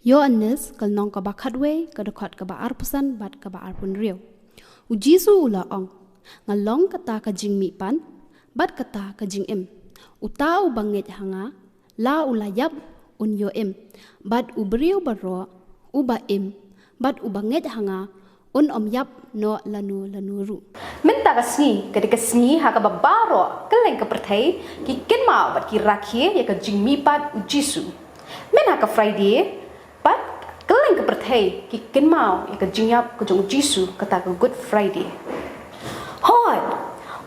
Yohanes kal nong ka bakhatwe ka dokhat ka ba arpusan bat ka ba arpun riu. Ujisu ula ong ngalong kata ka jing mi pan bat kata ka jing em. Utau banget hanga la ulayap un yo em bat ubriu baro uba em bat ubanget hanga un om yap no lanu ru. Minta kasni ketika sni ha ka babaro keleng ka perthai ki kenma bat ki rakhi ya ka jing mi pat ujisu. Men ha ka Friday pat keleng ka perthai ki kenma ya ka jing yap ka jong ujisu kata ka Good Friday. Hoi,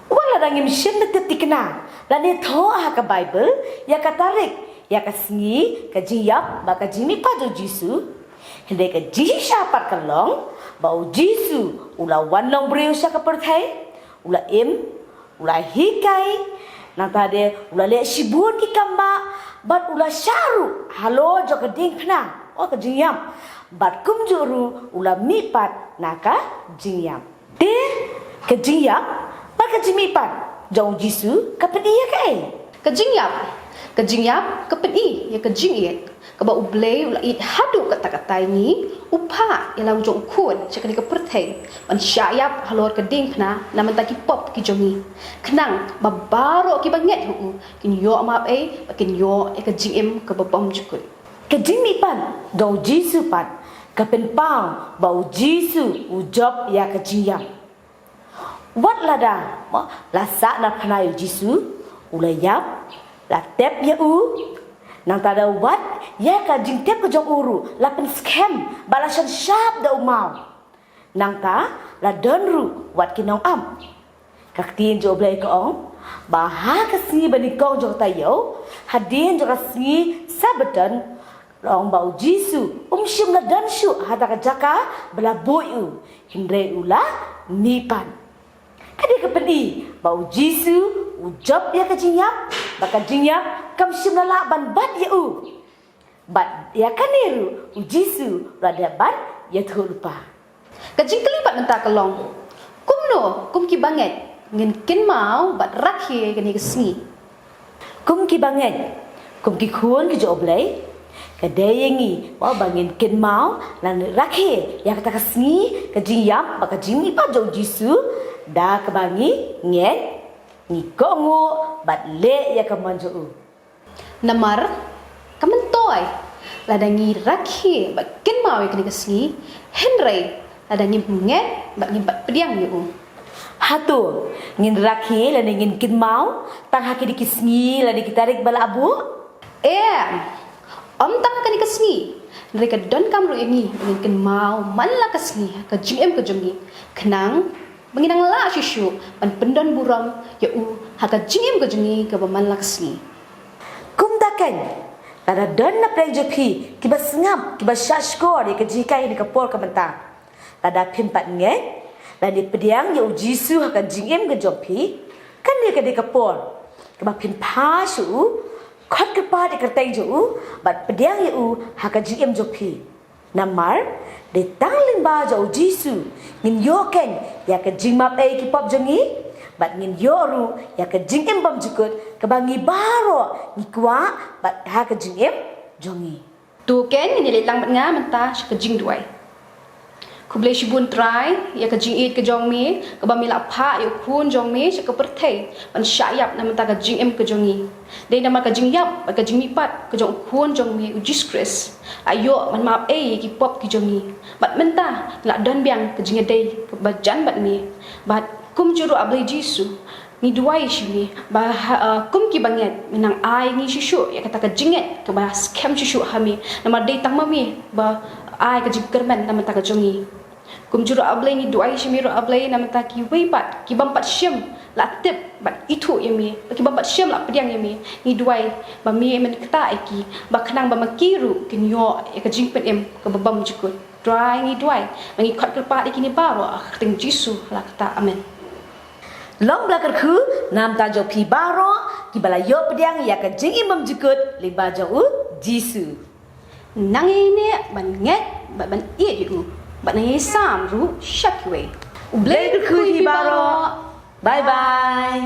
wala dangim shin na tikna. Lani tho ha ka Bible ya ka tarik ya ka sni ka jing yap ba ka jing mi pat ujisu. Hindi ka jisha pat ka long bau jisu ula wan long breu sya ka perthai ula im ula hikai nata de ula le shibun ki kamba bat ula sharu halo jo ka ding phna o ka jingyam bat kum juru ula mi pat naka jingyam de ka jingyam ba ka jimi pat jong jisu ka pedi ya kai Ka jing yap ka pedi ya ka jing yet ka ba ublei ula it hadu kata kata ni upa ilang jong kun cakani ka perthai man syayap halor ka ding phna naman ta ki pop ki jongi khnang babaro ki banget hu kin yo ma ai kin yo e ka jing em ka babam jukut ka jing mi pan do jisu pat ka pen pang bau jisu ujob ya ka jingyam wat lada la sa na phna yu jisu ula yap la tep ya u nang tada wat ya ka jing tep ka jong uru la pen scam balasan sharp da umau nang ta la donru wat ki nong am ka tin jo blai ka ong ba ha ka si bani kong jo ta yo hadin jo ka si sabetan long bau jisu shim la dan shu hada ka jaka bela boyu hindre ula nipan kadi ka pedi bau jisu ujob ya ka jinyap baka jinyap kam shim la ban bat ya u bat ya kaniru ujisu rada bat ya thulpa ka jing kelipat menta ka long kum ki banget ngin kin mau bat rakhi ka ni ka sni kum ki banget kum ki khun ki jo blai ka dayengi wa bangin kin mau lan rakhi ya kata ka sni ka jinyap baka jimi pa jo jisu da ka bangi nget ni kongo bat le ya ka manjo namar kamentoy ladangi rakhi ba kin mau ka ni ka sni henry ladangi nget ba ni bat pediang yu hatu ngin rakhi la ngin kin mau tang haki dikisngi la dikitarik bala abu om tang ka ni ka sni mereka don kamru ini dengan kin mau man la ka sni ka gm ka jongi khnang menginang la shishu pan pendon buram ya u haka gm ka jongi ka man la ka sni kum takan tada don na play jopi kiba sengam kiba shashkor ya kejikai ni kapor ka mentang tada pimpat nge la di pediang ya ujisu haka gm ka jopi kan dia ka di kapor kiba pimpa shu khot ke pa de kertai jo bat pediang ya u haka gm jopi namar de tangling ba jo jisu ngin yoken ya ka jingmap ai ki pop jongi bat ngin yoru ya ka jingem bam jukut ka bangi baro ni kwa bat haka jingem jongi tu ken ni le lang nga menta ka jing duai kuble shibun try ya ka jing it ka jong mi ka ba mi la pha yu khun jong mi ka perthai ban syayap na menta ka jing em ka jongi dei na ma ka jing yap ka jing mi pat ka jong khun jong mi ujis kris ayo man map ai ki pop ki jongi bat menta la don biang ka jing dei ka ba jan bat mi bat kum juru ablai jisu ni duai shi ba kum ki banget menang ai ni shishu ya kata ka jinget ka ba scam shishu hami nama dei tang mami ba ai ka jikkerman nama ta ka jongi kum juru ablai ni duai shi miro ablai nama ta ki weipat ki bampat syem la tip bat itu yami ki bampat syem la pediang yami ni duai ba mi men kata iki ba khnang ba makiru kin yo ya ka jingpet em ka babam jikut duai ni duai mangi khat kelpa ikini baro ting jisu la kata amen long blakar khu nam ta jo pi baro ki bala yo pediang ya ka jingi mam jikut li ba jo u jisu nang ini ban nget ban i yu ban ni sam ru shakwe blakar khu hi baro bye bye